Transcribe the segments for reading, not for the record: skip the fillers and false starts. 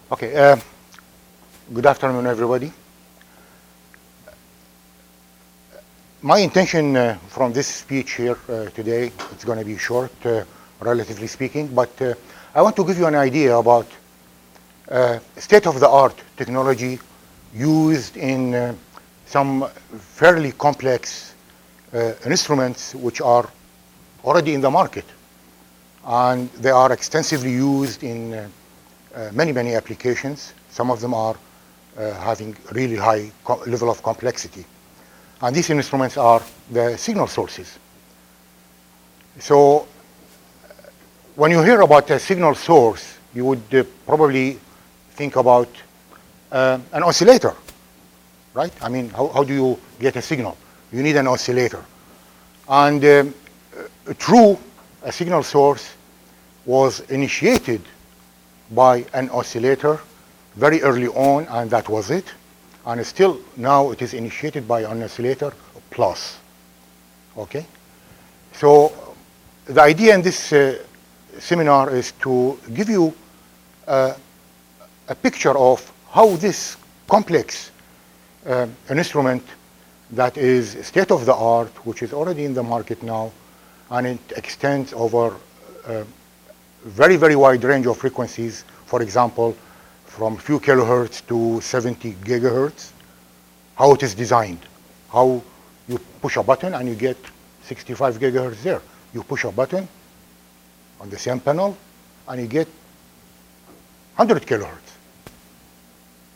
Okay, good afternoon, everybody. My intention from this speech here today, it's going to be short, relatively speaking, but I want to give you an idea about state-of-the-art technology used in some fairly complex instruments which are already in the market. And they are extensively used in many applications. Some of them are having really high level of complexity. And these instruments are the signal sources. So when you hear about a signal source, you would probably think about an oscillator, right? I mean, how do you get a signal? You need an oscillator. And true, a signal source was initiated by an oscillator very early on, and that was it. And still now it is initiated by an oscillator plus. Okay? So the idea in this seminar is to give you a picture of how this complex an instrument that is state-of-the-art, which is already in the market now, and it extends over a very wide range of frequencies. For example, from a few kilohertz to 70 gigahertz, how it is designed. How you push a button and you get 65 gigahertz there. You push a button on the same panel and you get 100 kilohertz.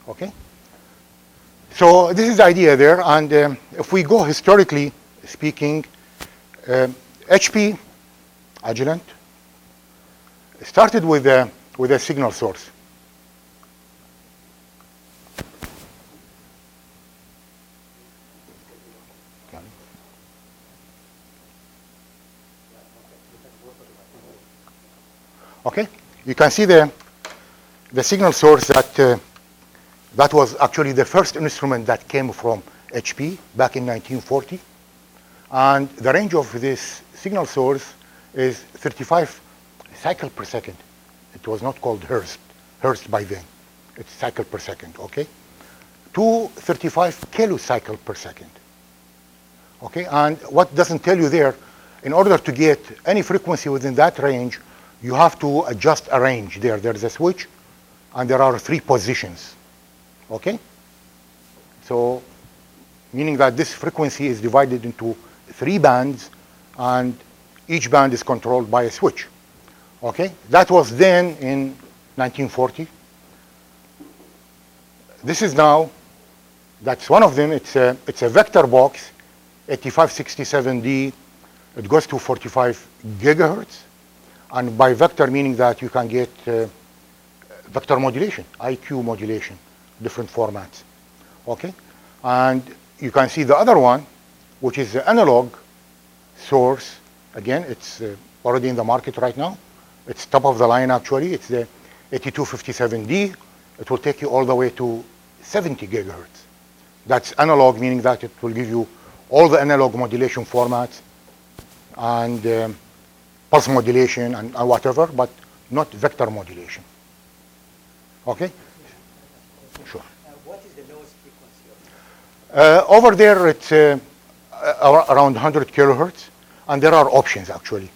Okay? So this is the idea there, and if we go historically speaking, HP, Agilent, started with a signal source. Okay, you can see the signal source that was actually the first instrument that came from HP back in 1940. And the range of this signal source is 35 cycles per second. It was not called Hertz by then. It's cycle per second, okay? To 35 kilocycle per second. Okay, and what doesn't tell you there, in order to get any frequency within that range, you have to adjust a range there. There's a switch, and there are 3 positions. Okay? So, meaning that this frequency is divided into 3 bands, and each band is controlled by a switch. Okay? That was then in 1940. This is now, that's one of them. It's a vector box, 8567D. It goes to 45 gigahertz. And by vector, meaning that you can get vector modulation, IQ modulation, different formats. Okay? And you can see the other one, which is the analog source. Again, it's already in the market right now. It's top of the line, actually. It's the 8257D. It will take you all the way to 70 gigahertz. That's analog, meaning that it will give you all the analog modulation formats and pulse modulation and whatever, but not vector modulation. Okay? Sure. What is the lowest frequency? Over there, it's around 100 kilohertz, and there are options, actually.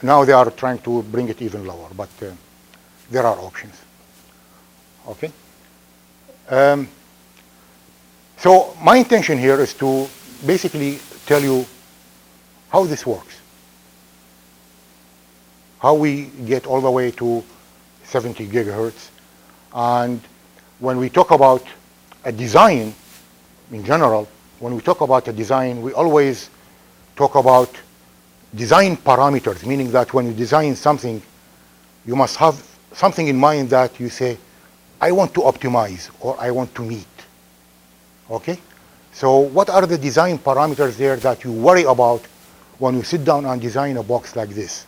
Now they are trying to bring it even lower, but there are options. Okay? So my intention here is to basically tell you how this works. How we get all the way to 70 gigahertz. And when we talk about a design, in general, when we talk about a design, we always talk about design parameters, meaning that when you design something, you must have something in mind that you say, I want to optimize or I want to meet. Okay? So what are the design parameters there that you worry about when you sit down and design a box like this?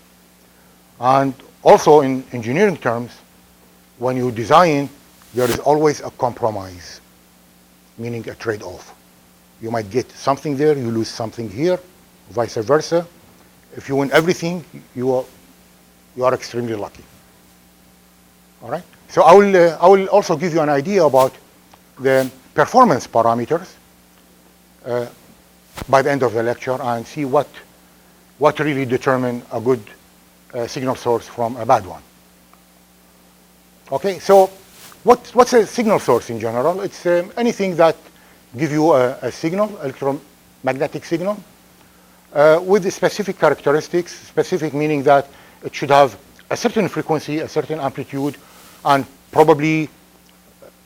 And also in engineering terms, when you design, there is always a compromise, meaning a trade-off. You might get something there, you lose something here, vice versa. If you win everything, you are extremely lucky. All right? So I will also give you an idea about the performance parameters by the end of the lecture and see what really determine a good signal source from a bad one. Okay, so what's a signal source in general? It's anything that give you a signal, electromagnetic signal, with specific characteristics, specific meaning that it should have a certain frequency, a certain amplitude, and probably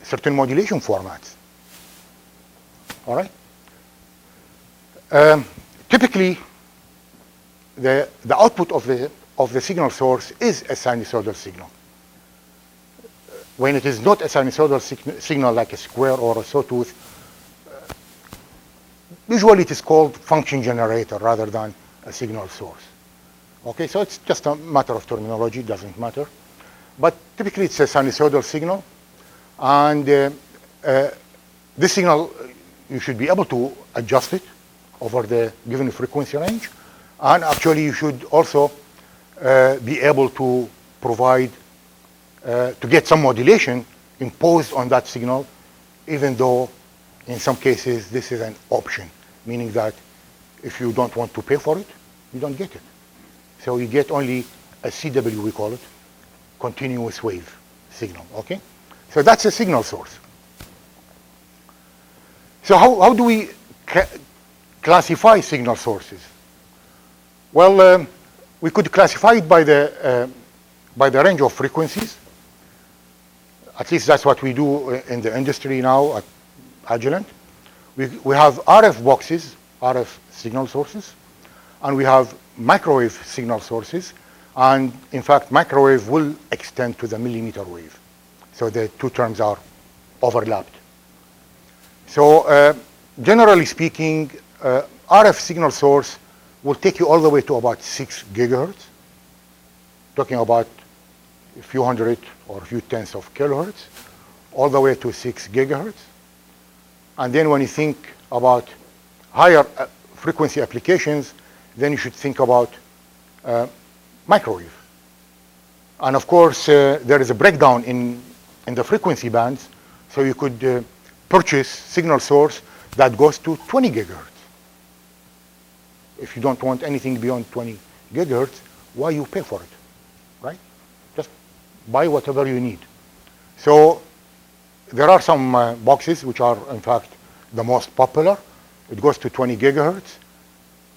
certain modulation formats. All right? Typically, the output of the signal source is a sinusoidal signal. When it is not a sinusoidal signal like a square or a sawtooth, usually it is called function generator rather than a signal source. Okay, so it's just a matter of terminology, doesn't matter. But typically it's a sinusoidal signal, and this signal, you should be able to adjust it over the given frequency range, and actually you should also be able to provide, to get some modulation imposed on that signal, even though in some cases this is an option, meaning that if you don't want to pay for it, you don't get it. So you get only a CW, we call it, continuous wave signal, okay? So that's a signal source. So how do we classify signal sources? Well, we could classify it by the range of frequencies. At least that's what we do in the industry now at Agilent. We have RF boxes, RF signal sources, and we have microwave signal sources. And in fact, microwave will extend to the millimeter wave. So the two terms are overlapped. So generally speaking, RF signal source will take you all the way to about 6 gigahertz, talking about a few hundred or a few tenths of kilohertz, all the way to 6 gigahertz. And then when you think about higher frequency applications, then you should think about microwave. And of course, there is a breakdown in the frequency bands, so you could purchase signal source that goes to 20 gigahertz. If you don't want anything beyond 20 gigahertz, why you pay for it, right? Just buy whatever you need. So there are some boxes which are, in fact, the most popular. It goes to 20 gigahertz.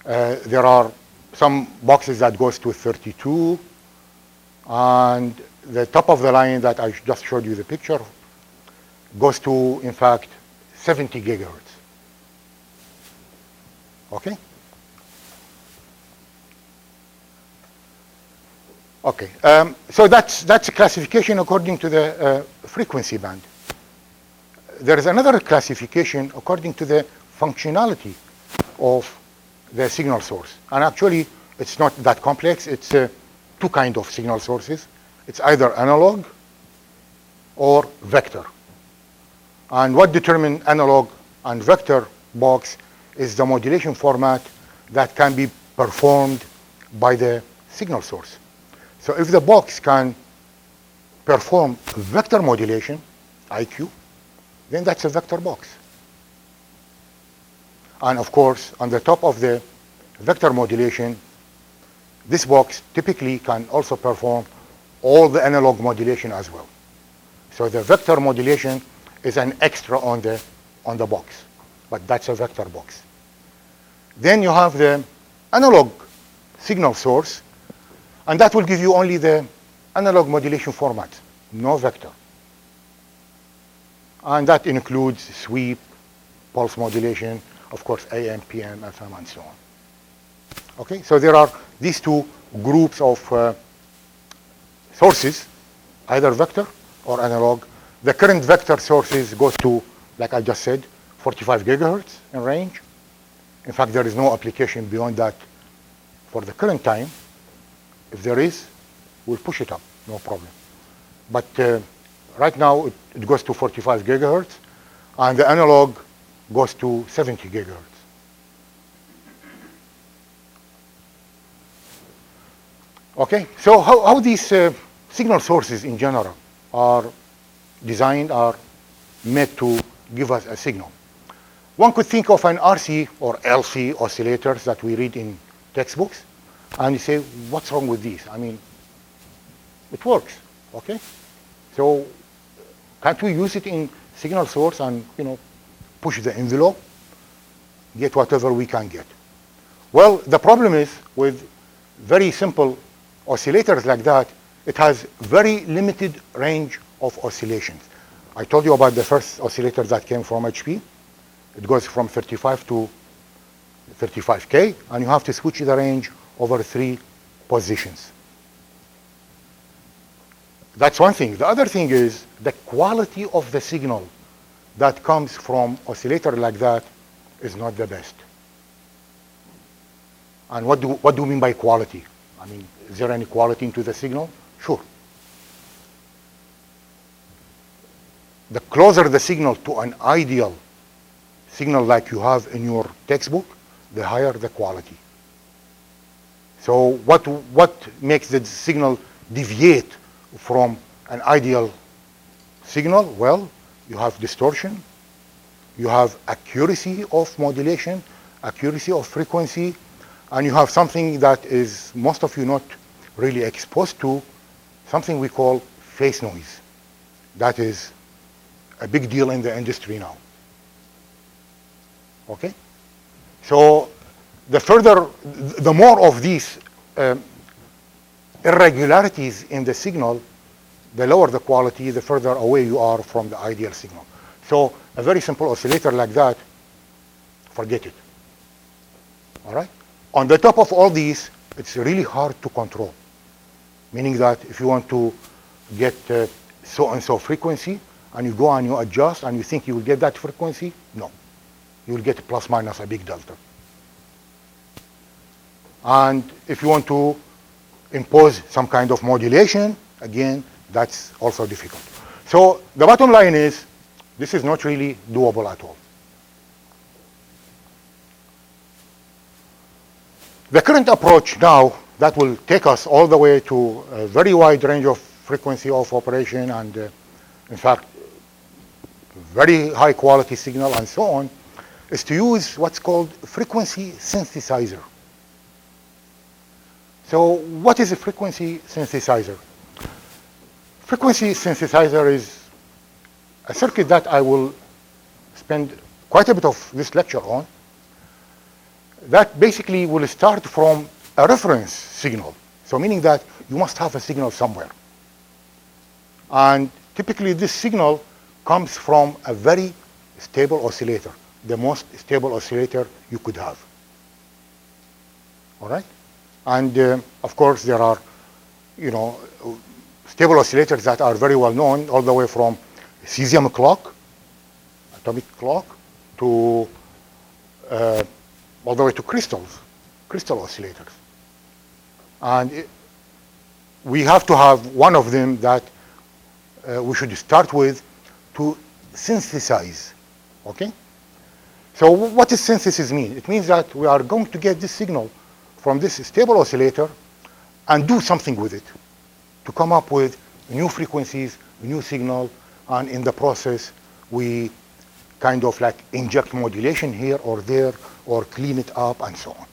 There are some boxes that goes to 32, and the top of the line that I just showed you the picture goes to, in fact, 70 gigahertz. Okay? Okay, so that's a classification according to the frequency band. There is another classification according to the functionality of the signal source. And actually, it's not that complex. It's two kinds of signal sources. It's either analog or vector. And what determines analog and vector box is the modulation format that can be performed by the signal source. So if the box can perform vector modulation, IQ, then that's a vector box. And of course, on the top of the vector modulation, this box typically can also perform all the analog modulation as well. So the vector modulation is an extra on the box, but that's a vector box. Then you have the analog signal source, and that will give you only the analog modulation format, no vector. And that includes sweep, pulse modulation, of course, AM, PM, FM, and so on. Okay, so there are these two groups of sources, either vector or analog. The current vector sources goes to, like I just said, 45 gigahertz in range. In fact, there is no application beyond that for the current time. If there is, we'll push it up, no problem. But right now, it goes to 45 gigahertz, and the analog goes to 70 gigahertz. Okay, so how these signal sources in general are designed, are made to give us a signal. One could think of an RC or LC oscillators that we read in textbooks, and you say, what's wrong with these? I mean, it works, okay? So can't we use it in signal source and, push the envelope, get whatever we can get? Well, the problem is with very simple oscillators like that, it has very limited range of oscillations. I told you about the first oscillator that came from HP. It goes from 35 to 35K, and you have to switch the range over 3 positions. That's one thing. The other thing is the quality of the signal that comes from oscillator like that is not the best. And what do we mean by quality? I mean, is there any quality into the signal? Sure. The closer the signal to an ideal signal like you have in your textbook, the higher the quality. So what makes the signal deviate from an ideal signal? Well, you have distortion, you have accuracy of modulation, accuracy of frequency, and you have something that is most of you not really exposed to, something we call phase noise. That is a big deal in the industry now. Okay? So the more of these irregularities in the signal, the lower the quality, the further away you are from the ideal signal. So a very simple oscillator like that, forget it. All right? On the top of all these, it's really hard to control. Meaning that if you want to get so-and-so frequency, and you go and you adjust, and you think you will get that frequency, no. You will get plus minus a big delta. And if you want to impose some kind of modulation, again, that's also difficult. So the bottom line is, this is not really doable at all. The current approach now, that will take us all the way to a very wide range of frequency of operation and, in fact, very high quality signal and so on, is to use what's called frequency synthesizer. So what is a frequency synthesizer? Frequency synthesizer is a circuit that I will spend quite a bit of this lecture on, that basically will start from a reference signal. So meaning that you must have a signal somewhere. And typically this signal comes from a very stable oscillator, the most stable oscillator you could have. All right? And of course there are, stable oscillators that are very well known, all the way from cesium clock, atomic clock, to all the way to crystal oscillators. And we have to have one of them that we should start with to synthesize, okay? So what does synthesis mean? It means that we are going to get this signal from this stable oscillator and do something with it to come up with new frequencies, new signal, and in the process we kind of like inject modulation here or there or clean it up and so on.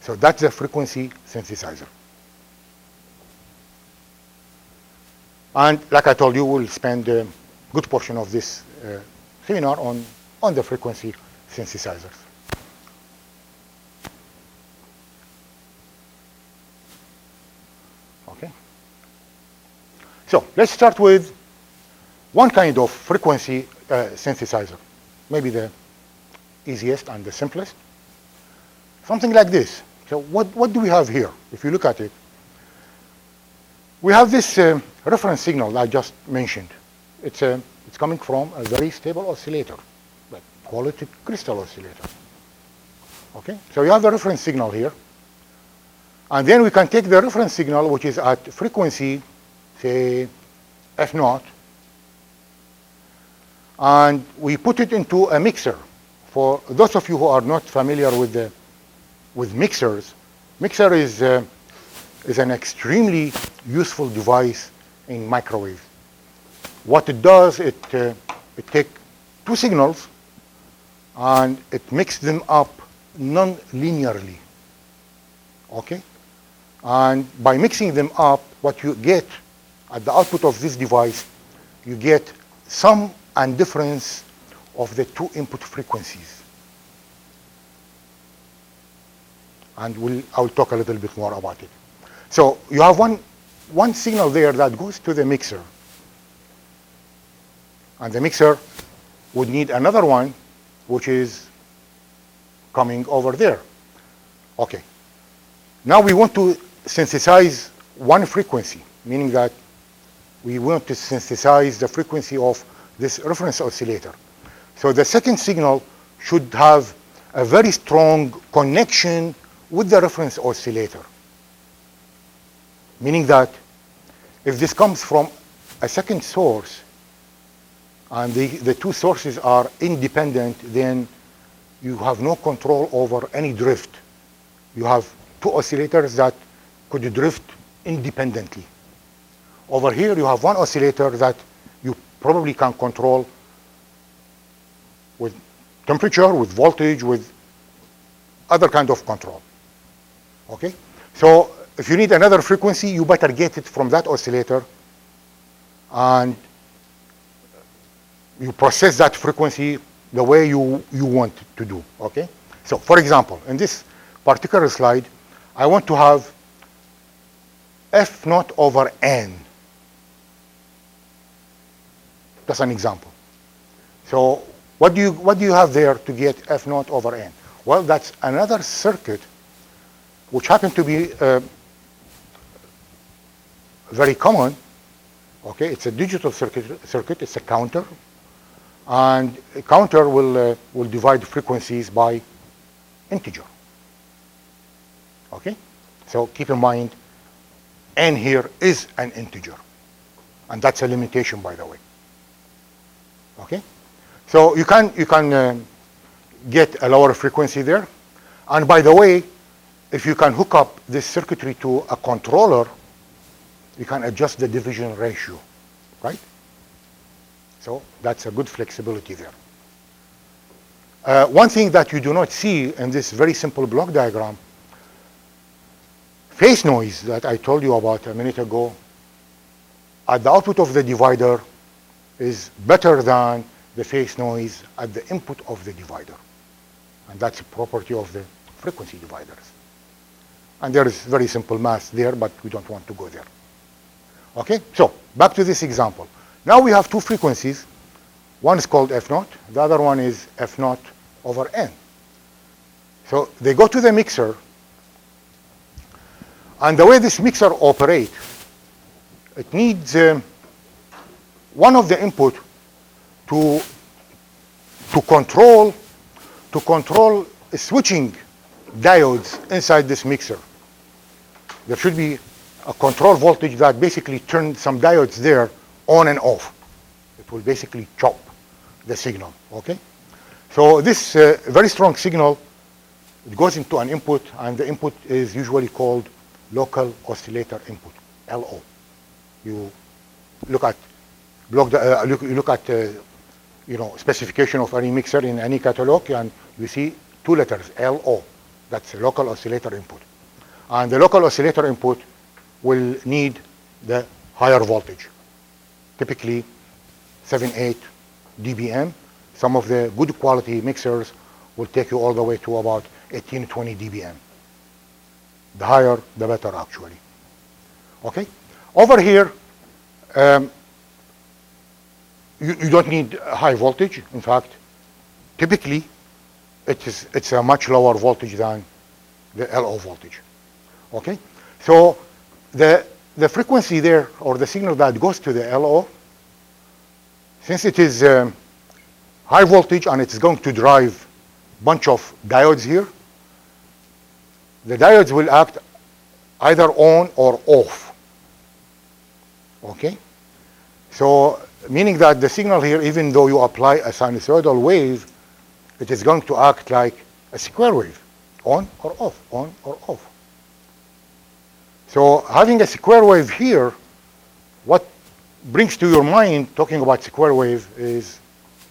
So that's the frequency synthesizer. And like I told you, we'll spend a good portion of this seminar on the frequency synthesizers. Okay. So let's start with one kind of frequency synthesizer, maybe the easiest and the simplest. Something like this. So what do we have here? If you look at it, we have this reference signal I just mentioned. It's coming from a very stable oscillator, like call it a crystal oscillator. Okay, so you have the reference signal here, and then we can take the reference signal, which is at frequency, say f0, and we put it into a mixer. For those of you who are not familiar with mixers, mixer is an extremely useful device in microwave. What it does, it takes two signals and it mixes them up non-linearly. Okay? And by mixing them up, what you get at the output of this device, you get sum and difference of the two input frequencies. And I'll talk a little bit more about it. So you have one signal there that goes to the mixer. And the mixer would need another one, which is coming over there. Okay. Now we want to synthesize one frequency, meaning that we want to synthesize the frequency of this reference oscillator. So the second signal should have a very strong connection with the reference oscillator. Meaning that if this comes from a second source and the two sources are independent, then you have no control over any drift. You have two oscillators that could drift independently. Over here you have one oscillator that you probably can control with temperature, with voltage, with other kind of control. Okay? So if you need another frequency, you better get it from that oscillator and you process that frequency the way you want to do. Okay? So for example, in this particular slide, I want to have F0 over N. That's an example. So what do you have there to get F0 over N? Well, that's another circuit which happens to be very common. Okay, it's a digital circuit. It's a counter, and a counter will divide frequencies by integer. Okay, so keep in mind, N here is an integer, and that's a limitation, by the way. Okay, so you can get a lower frequency there, and by the way, if you can hook up this circuitry to a controller, you can adjust the division ratio, right? So that's a good flexibility there. One thing that you do not see in this very simple block diagram, phase noise that I told you about a minute ago, at the output of the divider is better than the phase noise at the input of the divider. And that's a property of the frequency dividers. And there is very simple math there, but we don't want to go there. Okay, so back to this example. Now we have two frequencies. One is called F0, the other one is F0 over N. So they go to the mixer, and the way this mixer operates, it needs one of the input to control switching diodes inside this mixer. There should be a control voltage that basically turns some diodes there on and off. It will basically chop the signal, okay? So this very strong signal, it goes into an input, and the input is usually called local oscillator input, LO. You look at specification of any mixer in any catalog, and you see two letters, LO. That's a local oscillator input. And the local oscillator input will need the higher voltage, typically 7-8 dBm. Some of the good quality mixers will take you all the way to about 18-20 dBm. The higher, the better, actually. Okay? Over here, you don't need high voltage. In fact, typically, it's a much lower voltage than the LO voltage. Okay? So the frequency there, or the signal that goes to the LO, since it is high voltage and it's going to drive a bunch of diodes here, the diodes will act either on or off. Okay? So meaning that the signal here, even though you apply a sinusoidal wave, it is going to act like a square wave, on or off, on or off. So having a square wave here, what brings to your mind talking about square wave is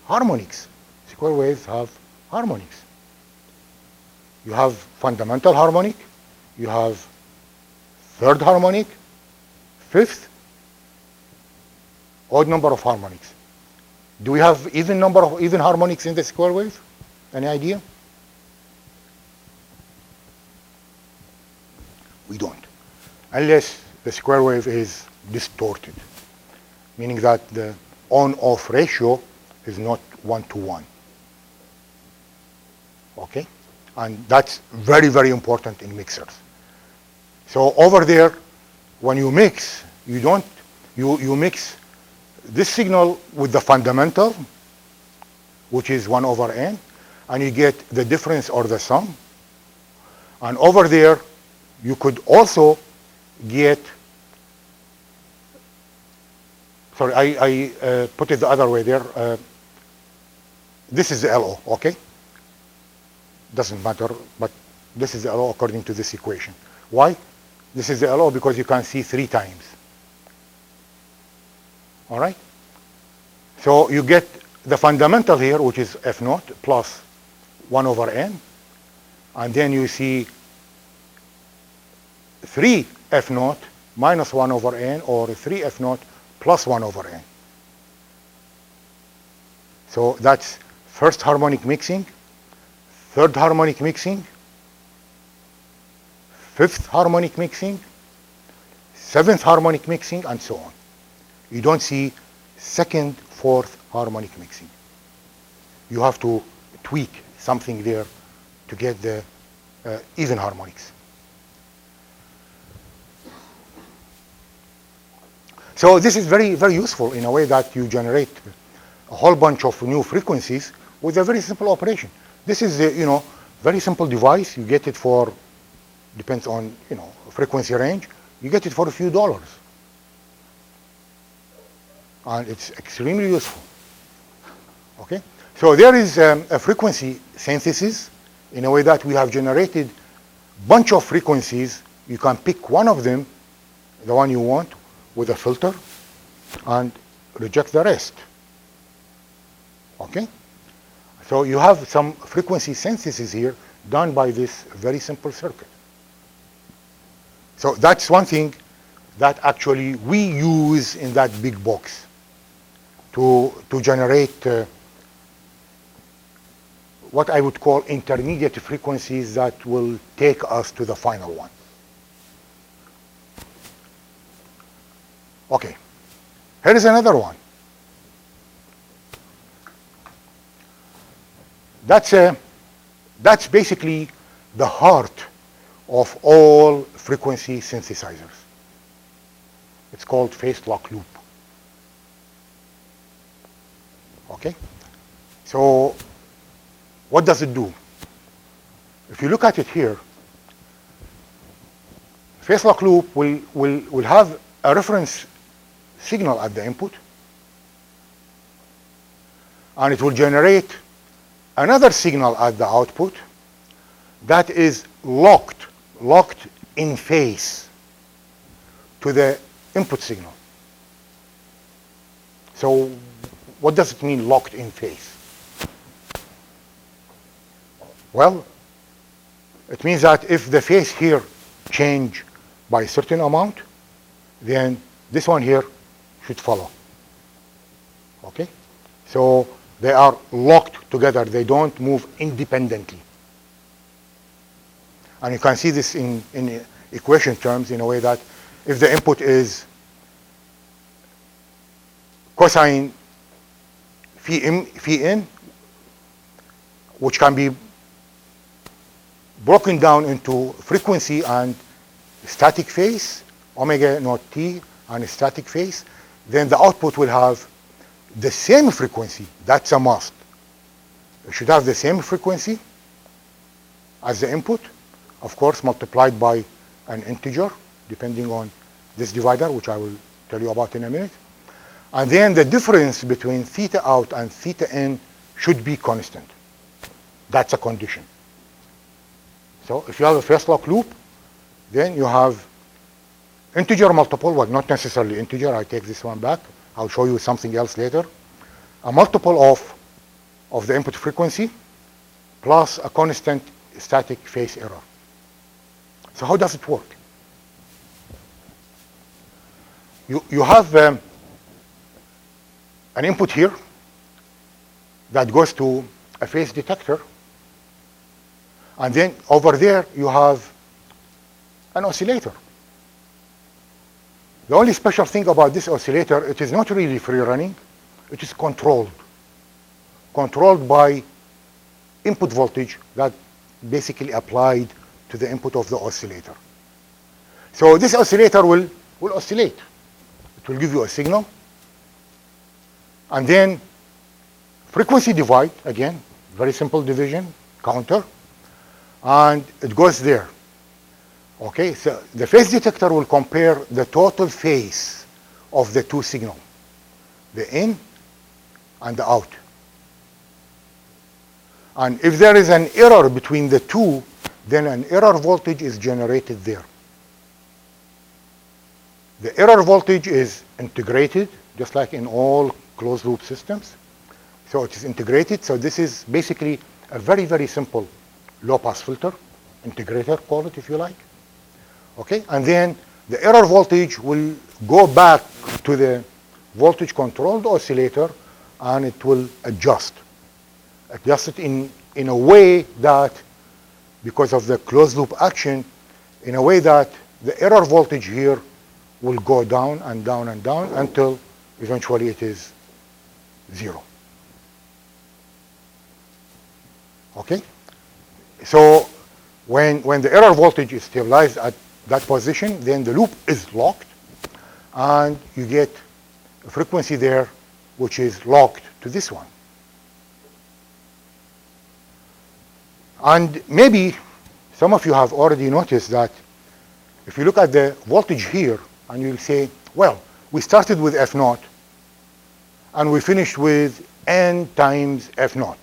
harmonics. Square waves have harmonics. You have fundamental harmonic, you have third harmonic, fifth, odd number of harmonics. Do we have even number of even harmonics in the square wave? Any idea? We don't, unless the square wave is distorted, meaning that the on-off ratio is not 1-to-1. Okay? And that's very, very important in mixers. So over there, when you mix, you mix this signal with the fundamental, which is 1/n, and you get the difference or the sum. And over there, you could also get, sorry, I put it the other way there. This is the LO, okay? Doesn't matter, but this is the LO according to this equation. Why? This is the LO because you can see 3 times. All right? So you get the fundamental here, which is F0 plus 1/n, and then you see 3F0 minus 1/n, or 3F0 plus 1/n. So that's first harmonic mixing, third harmonic mixing, fifth harmonic mixing, seventh harmonic mixing, and so on. You don't see second, fourth harmonic mixing. You have to tweak something there to get the even harmonics. So this is very, very useful in a way that you generate a whole bunch of new frequencies with a very simple operation. This is a, very simple device. You get it for, depends on, frequency range. You get it for a few dollars. And it's extremely useful. Okay? So there is a frequency synthesis in a way that we have generated a bunch of frequencies. You can pick one of them, the one you want, with a filter, and reject the rest. Okay? So you have some frequency synthesis here done by this very simple circuit. So that's one thing that actually we use in that big box to generate what I would call intermediate frequencies that will take us to the final one. Okay, here is another one. That's basically the heart of all frequency synthesizers. It's called phase lock loop. Okay? So what does it do? If you look at it here, phase lock loop will have a reference signal at the input, and it will generate another signal at the output that is locked in phase to the input signal. So what does it mean, locked in phase? Well, it means that if the phase here change by a certain amount, then this one here should follow. Okay? So they are locked together. They don't move independently. And you can see this in equation terms in a way that if the input is cosine phi in, which can be broken down into frequency and static phase, omega naught t and static phase, then the output will have the same frequency. That's a must. It should have the same frequency as the input, of course, multiplied by an integer, depending on this divider, which I will tell you about in a minute. And then the difference between theta out and theta in should be constant. That's a condition. So if you have a phase lock loop, then you have integer multiple, well, not necessarily integer, I take this one back. I'll show you something else later. A multiple of the input frequency plus a constant static phase error. So how does it work? You have an input here that goes to a phase detector, and then over there you have an oscillator. The only special thing about this oscillator, it is not really free running, it is controlled by input voltage that basically applied to the input of the oscillator. So this oscillator will oscillate. It will give you a signal, and then frequency divide, again, very simple division, counter, and it goes there. Okay, so the phase detector will compare the total phase of the two signals, the in and the out. And if there is an error between the two, then an error voltage is generated there. The error voltage is integrated, just like in all closed loop systems. So it is integrated. So this is basically a very, very simple low pass filter, integrator, call it if you like. Okay, and then the error voltage will go back to the voltage controlled oscillator, and it will adjust it in a way that, because of the closed loop action, in a way that the error voltage here will go down and down and down until eventually it is 0. Okay? So when the error voltage is stabilized at that position, then the loop is locked, and you get a frequency there which is locked to this one. And maybe some of you have already noticed that if you look at the voltage here, and you'll say, well, we started with F naught, and we finished with N times F naught.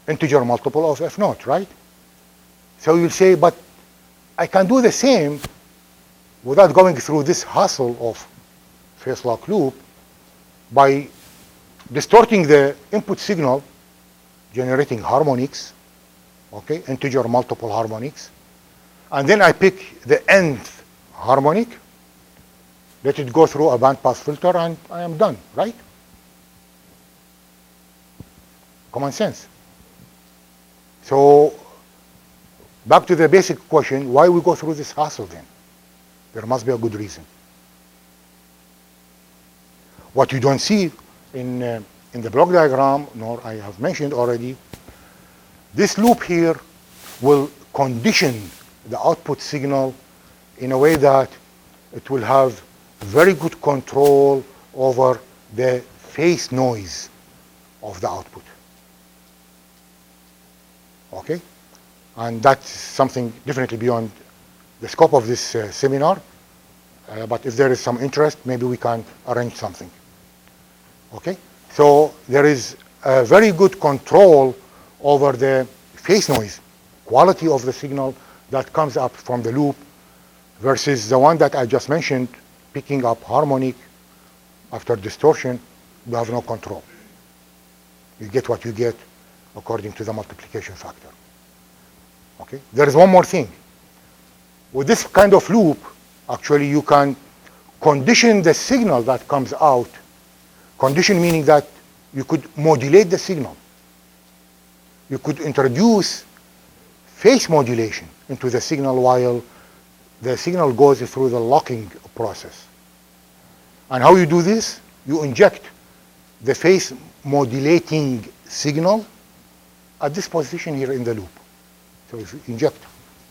Integer multiple of F naught, right? So you'll say, but I can do the same without going through this hassle of phase lock loop by distorting the input signal, generating harmonics, okay, integer multiple harmonics, and then I pick the nth harmonic, let it go through a bandpass filter, and I am done, right? Common sense. So back to the basic question, why we go through this hassle then? There must be a good reason. What you don't see in the block diagram, nor I have mentioned already, this loop here will condition the output signal in a way that it will have very good control over the phase noise of the output. Okay? And that's something definitely beyond the scope of this seminar. But if there is some interest, maybe we can arrange something. Okay? So there is a very good control over the phase noise, quality of the signal that comes up from the loop, versus the one that I just mentioned, picking up harmonic after distortion. You have no control. You get what you get according to the multiplication factor. Okay? There is one more thing. With this kind of loop, actually you can condition the signal that comes out. Condition meaning that you could modulate the signal. You could introduce phase modulation into the signal while the signal goes through the locking process. And how you do this? You inject the phase modulating signal at this position here in the loop. So if you inject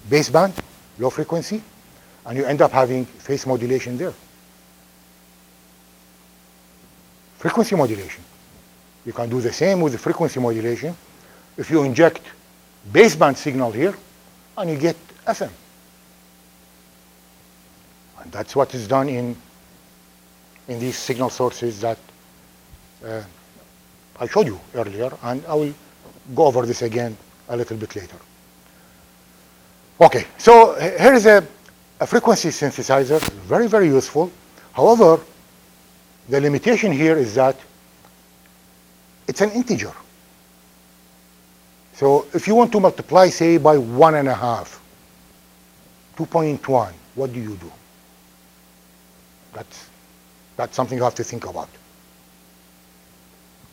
baseband, low frequency, and you end up having phase modulation there. Frequency modulation. You can do the same with the frequency modulation if you inject baseband signal here and you get FM. And that's what is done in these signal sources that I showed you earlier, and I will go over this again a little bit later. Okay, so here is a frequency synthesizer, very, very useful. However, the limitation here is that it's an integer. So if you want to multiply, say, by 1.5, 2.1, what do you do? That's something you have to think about.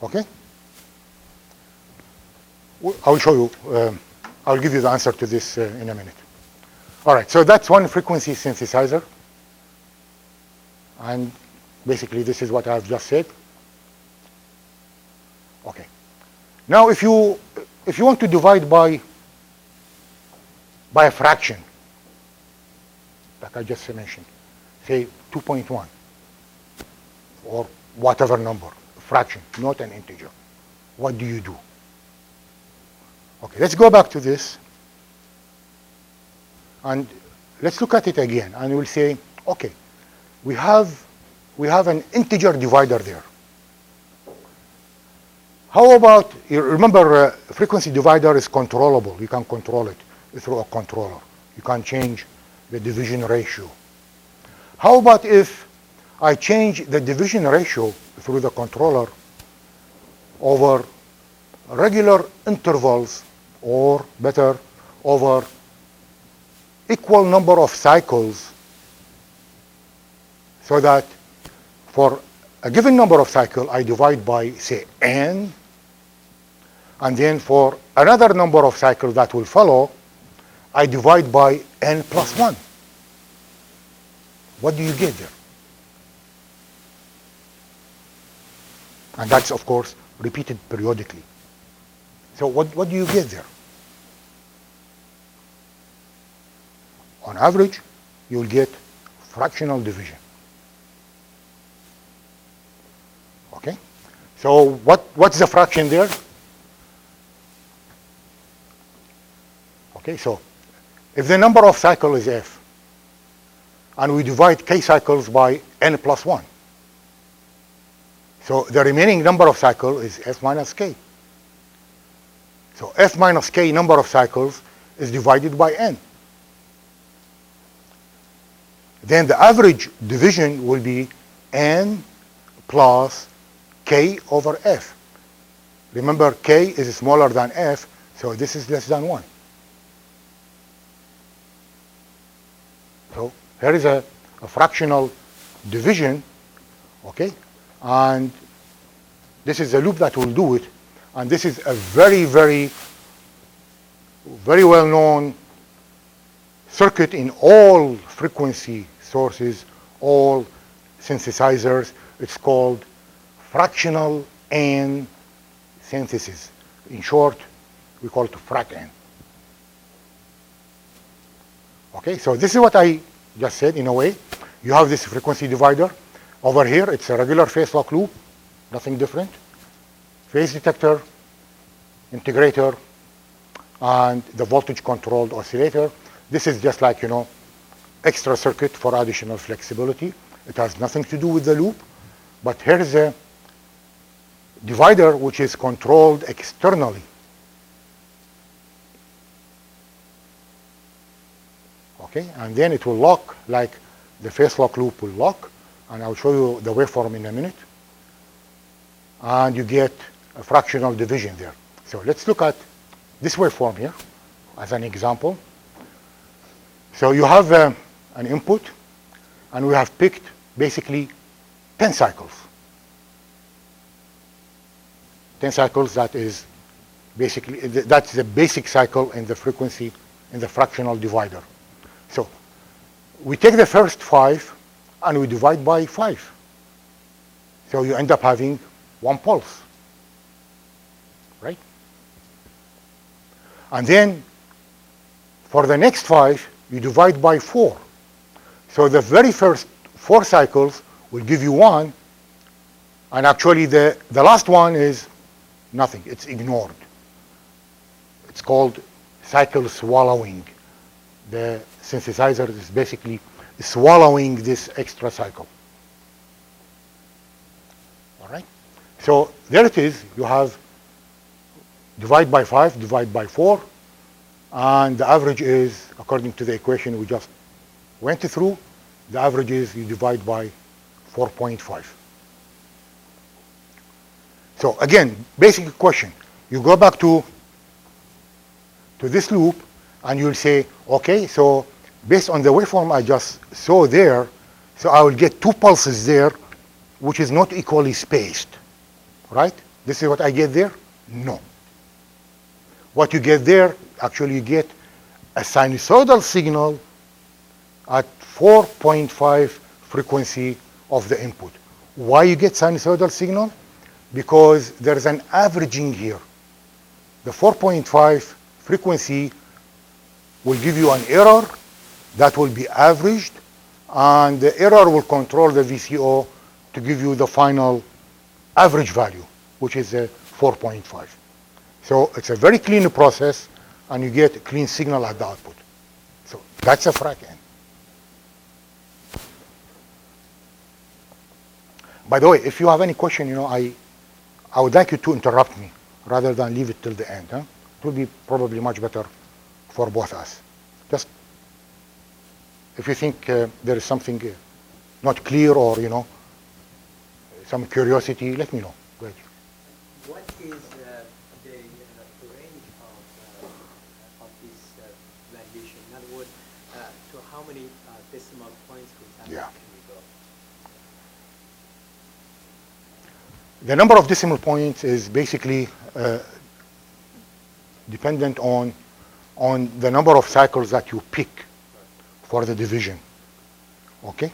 Okay? I'll show you. I'll give you the answer to this in a minute. All right, so that's one frequency synthesizer. And basically, this is what I've just said. Okay. Now, if you want to divide by a fraction, like I just mentioned, say 2.1, or whatever number, a fraction, not an integer, what do you do? Okay, let's go back to this, and let's look at it again, and we'll say, okay, we have an integer divider there. How about, you remember, frequency divider is controllable. You can control it through a controller. You can change the division ratio. How about if I change the division ratio through the controller over regular intervals, or better, over equal number of cycles, so that for a given number of cycles, I divide by, say, n, and then for another number of cycles that will follow, I divide by n plus 1. What do you get there? And that's, of course, repeated periodically. So what do you get there? On average, you'll get fractional division. Okay? So what's the fraction there? Okay, so if the number of cycles is f, and we divide k cycles by n plus 1, so the remaining number of cycles is f minus k. So f minus k number of cycles is divided by n. Then the average division will be n plus k over f. Remember, k is smaller than f, so this is less than 1. So here is a fractional division, okay? And this is a loop that will do it. And this is a very, very, very well-known circuit in all frequency sources, all synthesizers. It's called fractional N synthesis. In short, we call it Frac-N. Okay, so this is what I just said in a way. You have this frequency divider. Over here, it's a regular phase lock loop, nothing different. Phase detector, integrator, and the voltage controlled oscillator. This is just like, extra circuit for additional flexibility. It has nothing to do with the loop, but here is a divider which is controlled externally. Okay, and then it will lock like the phase lock loop will lock, and I'll show you the waveform in a minute. And you get a fractional division there. So let's look at this waveform here as an example. So you have an input, and we have picked basically 10 cycles. 10 cycles, that is basically, that's the basic cycle in the frequency, in the fractional divider. So we take the first 5 and we divide by 5. So you end up having 1 pulse, right? And then for the next 5, you divide by 4. So the very first 4 cycles will give you 1, and actually the last one is nothing, it's ignored. It's called cycle swallowing. The synthesizer is basically swallowing this extra cycle. All right? So there it is. You have divide by 5, divide by 4, And the average is, according to the equation we just went through, the average is you divide by 4.5. So again, basic question. You go back to this loop and you'll say, okay, so based on the waveform I just saw there, so I will get 2 pulses there, which is not equally spaced, right? This is what I get there? No. What you get there, actually you get a sinusoidal signal at 4.5 frequency of the input. Why you get sinusoidal signal? Because there is an averaging here. The 4.5 frequency will give you an error that will be averaged, and the error will control the VCO to give you the final average value, which is 4.5. So it's a very clean process, and you get a clean signal at the output. So that's a Frac-N. By the way, if you have any question, I would like you to interrupt me rather than leave it till the end. It will be probably much better for both us. Just if you think there is something not clear or some curiosity, let me know. Go ahead. What is the range of this valuation? In other words, to how many decimal points, for example, Yeah. can we go? The number of decimal points is basically dependent on the number of cycles that you pick for the division. Okay?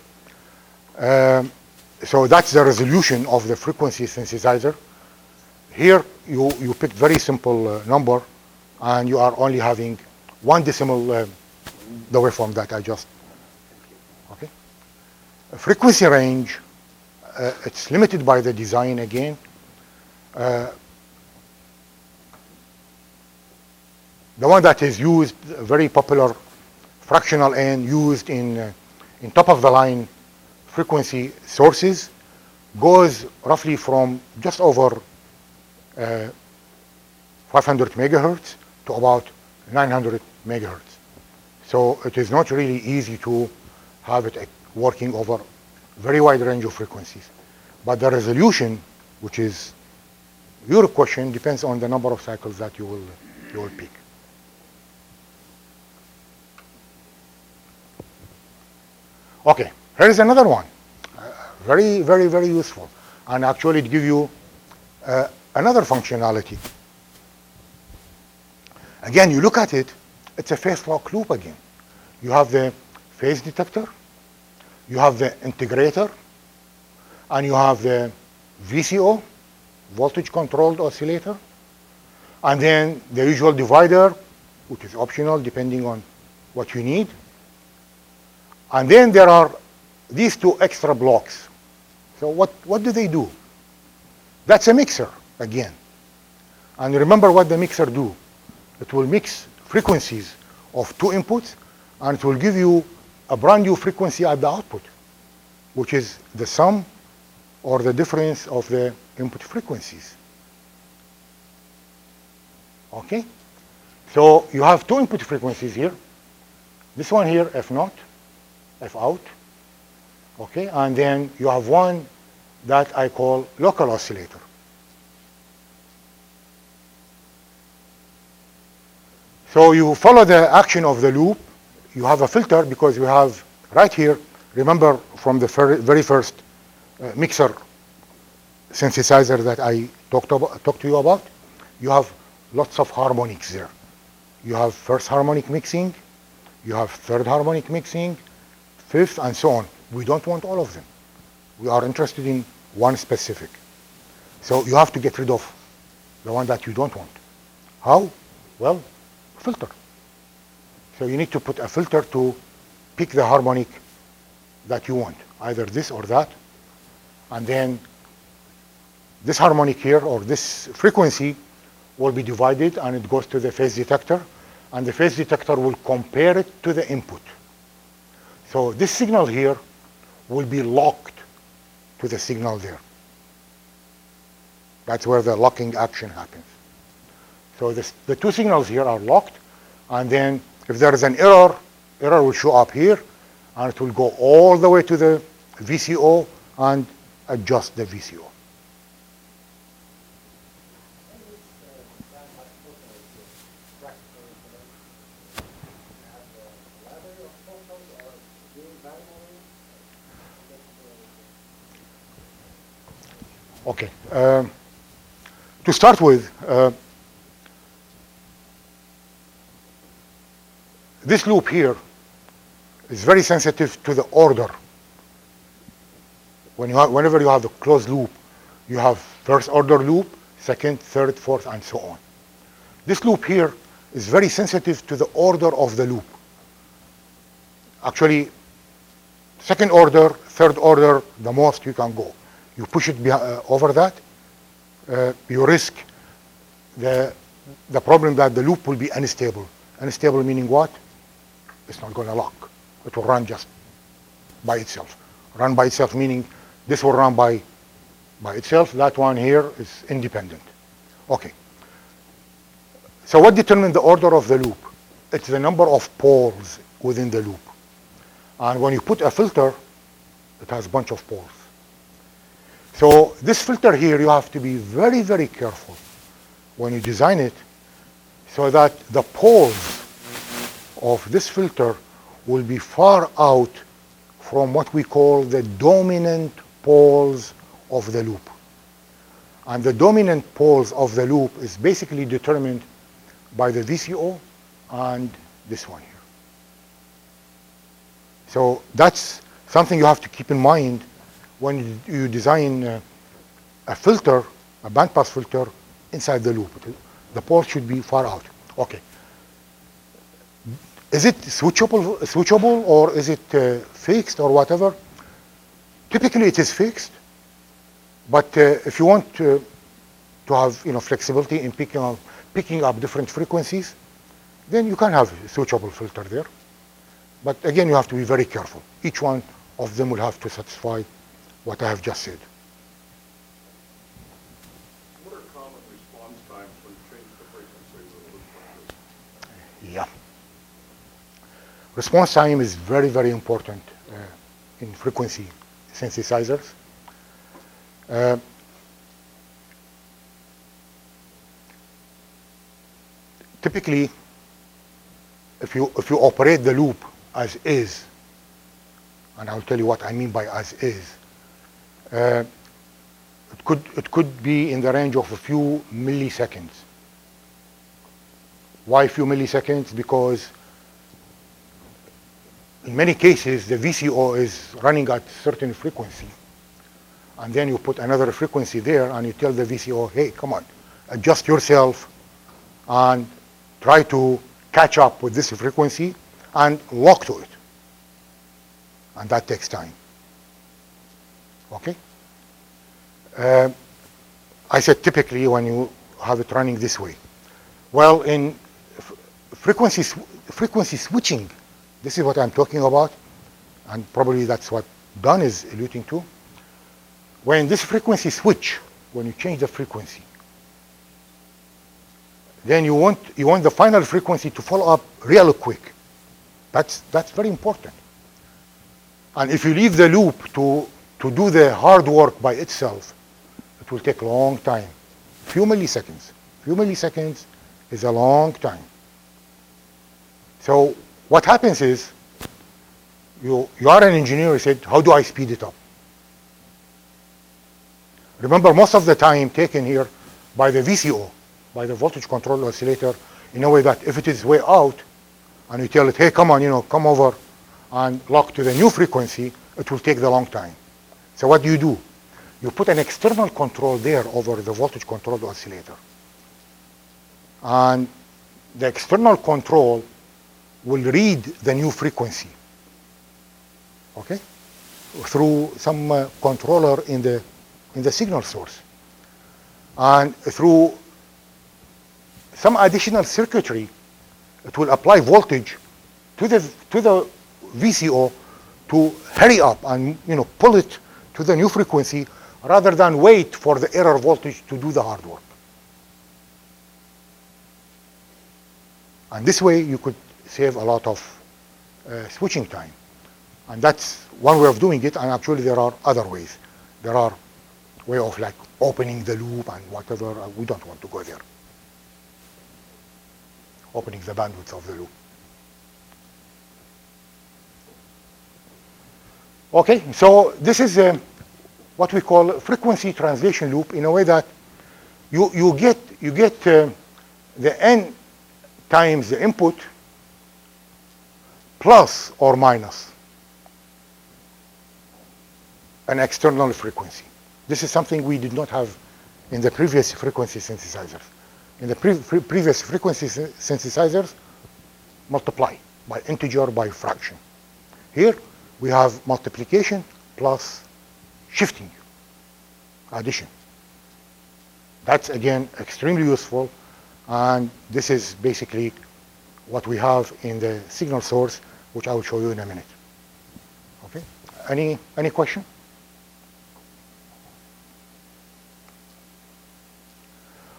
So that's the resolution of the frequency synthesizer. Here you pick very simple number, and you are only having 1 decimal, the waveform that I just. Okay? Frequency range, it's limited by the design again. The one that is used, very popular, fractional N, used in top-of-the-line frequency sources, goes roughly from just over 500 megahertz to about 900 megahertz. So it is not really easy to have it working over very wide range of frequencies. But the resolution, which is your question, depends on the number of cycles that you will pick. Okay, here is another one. Very, very, very useful. And actually it gives you another functionality. Again, you look at it, it's a phase lock loop again. You have the phase detector, you have the integrator, and you have the VCO, voltage controlled oscillator, and then the usual divider, which is optional depending on what you need. And then there are these 2 extra blocks. So what do they do? That's a mixer again. And remember what the mixer do. It will mix frequencies of 2 inputs, and it will give you a brand new frequency at the output, which is the sum or the difference of the input frequencies. Okay? So you have 2 input frequencies here. This one here, F naught, F out. Okay? And then you have one that I call local oscillator. So you follow the action of the loop. You have a filter because you have right here, remember from the very first mixer synthesizer that I talked to you about, you have lots of harmonics there. You have first harmonic mixing, you have third harmonic mixing, fifth, and so on. We don't want all of them. We are interested in one specific. So you have to get rid of the one that you don't want. How? Well, filter. So you need to put a filter to pick the harmonic that you want, either this or that. And then this harmonic here, or this frequency, will be divided, and it goes to the phase detector. And the phase detector will compare it to the input. So this signal here will be locked to the signal there. That's where the locking action happens. So the 2 signals here are locked, And then if there is an error will show up here, and it will go all the way to the VCO and adjust the VCO. Okay. To start with, this loop here is very sensitive to the order. Whenever you have a closed loop, you have first order loop, second, third, fourth, and so on. This loop here is very sensitive to the order of the loop. Actually, second order, third order, the most you can go. You push it over that, you risk the problem that the loop will be unstable. Unstable meaning what? It's not going to lock. It will run just by itself. Run by itself meaning this will run by itself. That one here is independent. Okay. So what determines the order of the loop? It's the number of poles within the loop. And when you put a filter, it has a bunch of poles. So this filter here, you have to be very, very careful when you design it so that the poles of this filter will be far out from what we call the dominant poles of the loop. And the dominant poles of the loop is basically determined by the VCO and this one here. So that's something you have to keep in mind when you design a filter, a bandpass filter, inside the loop. The pole should be far out. Okay. Is it switchable or is it fixed or whatever? Typically it is fixed, but if you want to have flexibility in picking up different frequencies, then you can have a switchable filter there. But again, you have to be very careful. Each one of them will have to satisfy what I have just said. What are common response times when you change the frequency of the loop like this? Yeah. Response time is very, very important in frequency synthesizers. Typically, if you operate the loop as is, and I'll tell you what I mean by as is, it could be in the range of a few milliseconds. Why a few milliseconds? Because in many cases, the VCO is running at a certain frequency. And then you put another frequency there and you tell the VCO, hey, come on, adjust yourself and try to catch up with this frequency and lock to it. And that takes time. Okay? I said typically when you have it running this way. Well, in frequency switching, this is what I'm talking about, and probably that's what Don is alluding to. When this frequency switch, when you change the frequency, then you want the final frequency to follow up real quick. That's very important. And if you leave the loop to do the hard work by itself, it will take a long time. Few milliseconds. Few milliseconds is a long time. So what happens is, you are an engineer, you said, how do I speed it up? Remember, most of the time taken here by the VCO, by the voltage control oscillator, in a way that if it is way out, and you tell it, hey, come on, come over and lock to the new frequency, it will take the long time. So what do? You put an external control there over the voltage control oscillator. And the external control will read the new frequency, okay, through some controller in the signal source. And through some additional circuitry, it will apply voltage to the VCO to hurry up and pull it to the new frequency rather than wait for the error voltage to do the hard work. And this way you could save a lot of switching time. And that's one way of doing it, and actually there are other ways. There are way of like opening the loop and whatever. We don't want to go there. Opening the bandwidth of the loop. Okay, so this is what we call frequency translation loop, in a way that you get the n times the input plus or minus an external frequency. This is something we did not have in the previous frequency synthesizers. In the previous frequency synthesizers, multiply by integer, by fraction. Here, we have multiplication plus shifting, addition. That's, again, extremely useful, and this is basically what we have in the signal source, which I will show you in a minute. Okay? Any question?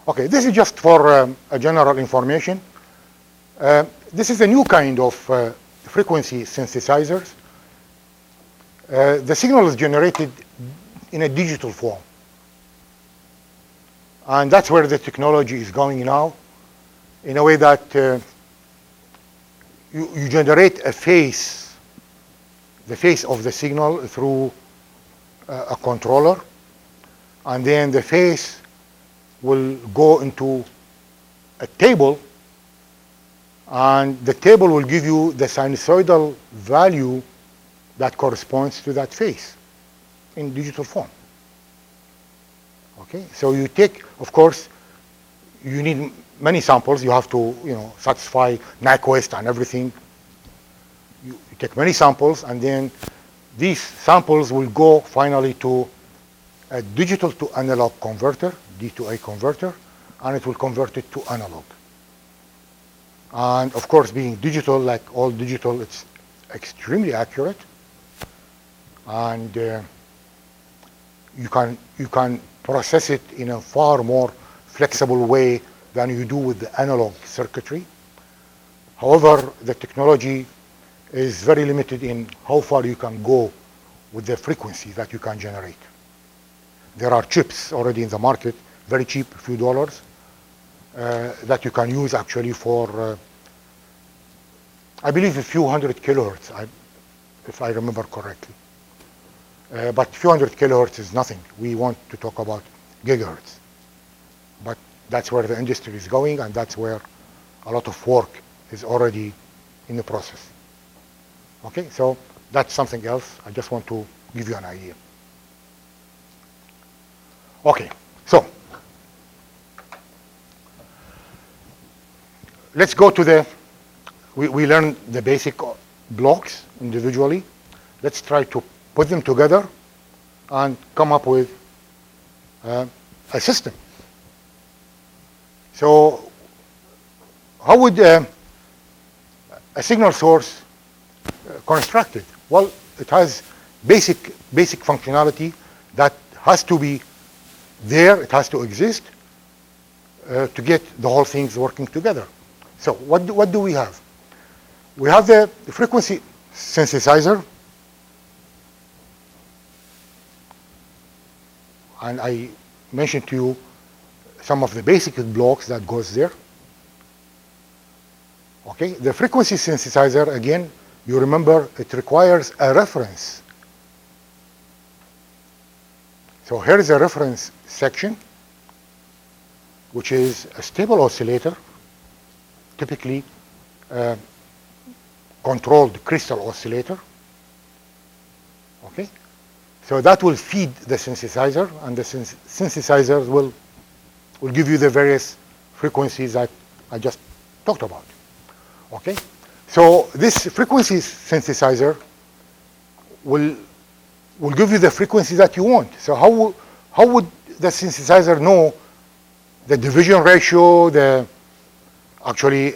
Okay, this is just for a general information. This is a new kind of frequency synthesizers. The signal is generated in a digital form. And that's where the technology is going now, in a way that you generate a phase, the phase of the signal through a controller, and then the phase will go into a table, and the table will give you the sinusoidal value that corresponds to that phase in digital form. Okay, so you take, of course, you need many samples. You have to, satisfy Nyquist and everything. You take many samples, and then these samples will go finally to a digital to analog converter, D to A converter, and it will convert it to analog. And of course, being digital, like all digital, it's extremely accurate, and you can process it in a far more flexible way than you do with the analog circuitry. However, the technology is very limited in how far you can go with the frequency that you can generate. There are chips already in the market, very cheap, a few dollars, that you can use actually for, I believe, a few hundred kilohertz, if I remember correctly. But a few hundred kilohertz is nothing. We want to talk about gigahertz. But that's where the industry is going, and that's where a lot of work is already in the process. Okay, so that's something else. I just want to give you an idea. Okay, so let's go to we learned the basic blocks individually. Let's try to put them together and come up with a system. So how would a signal source constructed? Well, it has basic functionality that has to be there. It has to exist to get the whole things working together. So what do we have? We have the frequency synthesizer, and I mentioned to you some of the basic blocks that goes there. Okay, the frequency synthesizer, again, you remember it requires a reference. So here is a reference section, which is a stable oscillator, typically controlled crystal oscillator. Okay, so that will feed the synthesizer, and the synthesizer will give you the various frequencies that I just talked about. Okay, so this frequency synthesizer will give you the frequency that you want. So how would the synthesizer know the division ratio? Actually,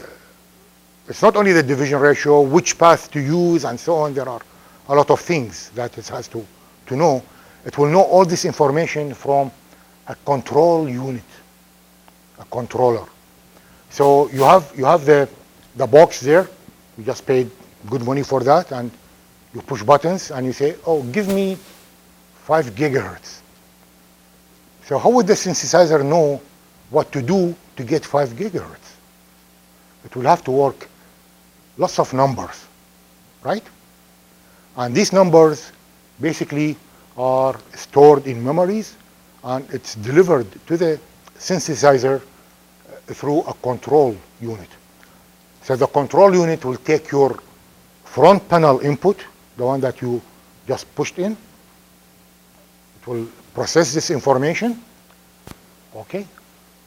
it's not only the division ratio, which path to use, and so on. There are a lot of things that it has to know. It will know all this information from a control unit, a controller. So you have the the box there. You just paid good money for that, and you push buttons, and you say, oh, give me 5 gigahertz. So how would the synthesizer know what to do to get 5 gigahertz? It will have to work lots of numbers, right? And these numbers basically are stored in memories, and it's delivered to the synthesizer through a control unit. So the control unit will take your front panel input, the one that you just pushed in. It will process this information, okay?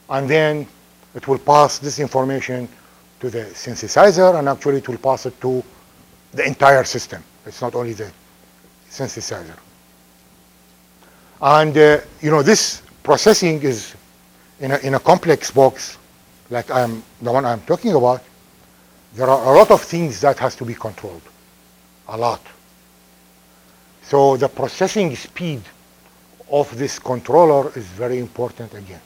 And then it will pass this information to the synthesizer, and actually it will pass it to the entire system. It's not only the synthesizer. And this processing is in a complex box like the one I'm talking about. There are a lot of things that has to be controlled, a lot. So the processing speed of this controller is very important again.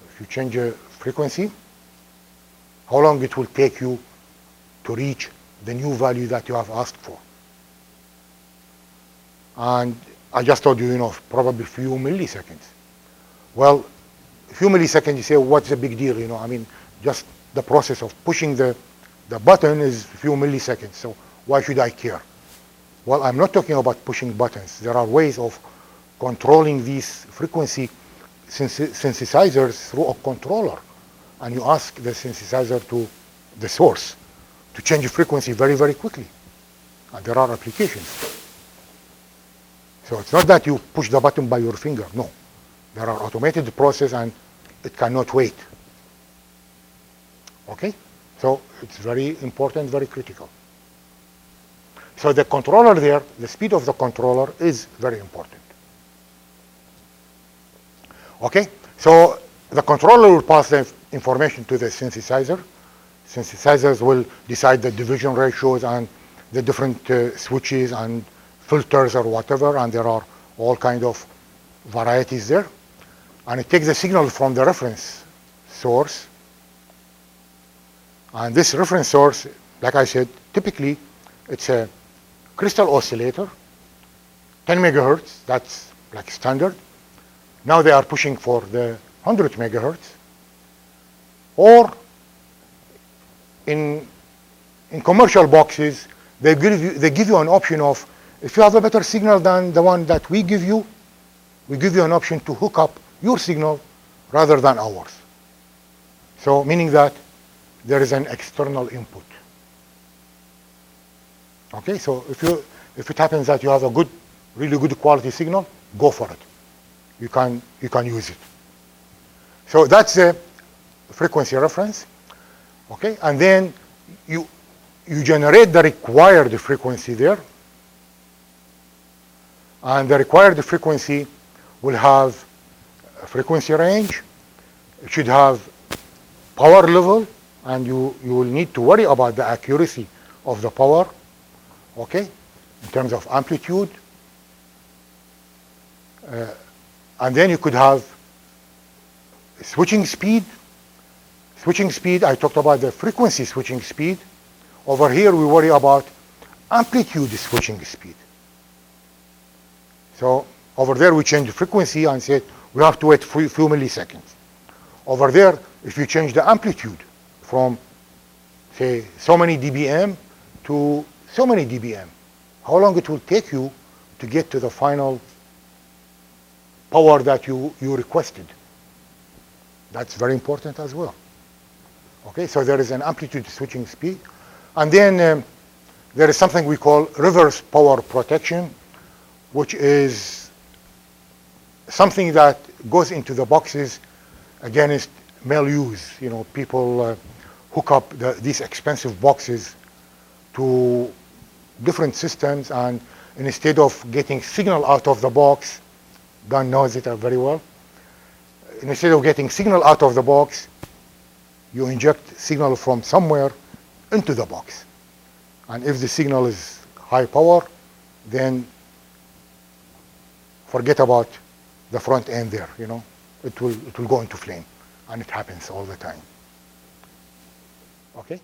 If you change a frequency, how long it will take you to reach the new value that you have asked for. And I just told you, probably a few milliseconds. Well, a few milliseconds, you say, what's the big deal? I mean, just the process of pushing the button is a few milliseconds, so why should I care? Well, I'm not talking about pushing buttons. There are ways of controlling these frequency synthesizers through a controller. And you ask the synthesizer to the source to change the frequency very, very quickly. And there are applications. So it's not that you push the button by your finger, no. There are automated process, and it cannot wait. Okay? So it's very important, very critical. So the controller there, the speed of the controller is very important. Okay? So the controller will pass the information to the synthesizer. Synthesizers will decide the division ratios and the different switches and filters or whatever, and there are all kind of varieties there. And it takes the signal from the reference source. And this reference source, like I said, typically it's a crystal oscillator, 10 megahertz, that's like standard. Now they are pushing for the 100 megahertz. Or in commercial boxes, they give you an option of, if you have a better signal than the one that we give you an option to hook up your signal rather than ours. So meaning that there is an external input. Okay, so if it happens that you have a really good quality signal, go for it. You can use it. So that's the frequency reference. Okay, and then you generate the required frequency there. And the required frequency will have a frequency range. It should have power level, and you will need to worry about the accuracy of the power, okay, in terms of amplitude. And then you could have switching speed. Switching speed, I talked about the frequency switching speed. Over here, we worry about amplitude switching speed. So over there, we change the frequency and said we have to wait a few milliseconds. Over there, if you change the amplitude from, say, so many dBm to so many dBm, how long it will take you to get to the final power that you requested. That's very important as well. Okay, so there is an amplitude switching speed. And then there is something we call reverse power protection, which is something that goes into the boxes against maluse. People hook up these expensive boxes to different systems, and instead of getting signal out of the box, Don knows it very well, instead of getting signal out of the box, you inject signal from somewhere into the box. And if the signal is high power, then forget about the front end there, it will go into flame, and it happens all the time. Okay?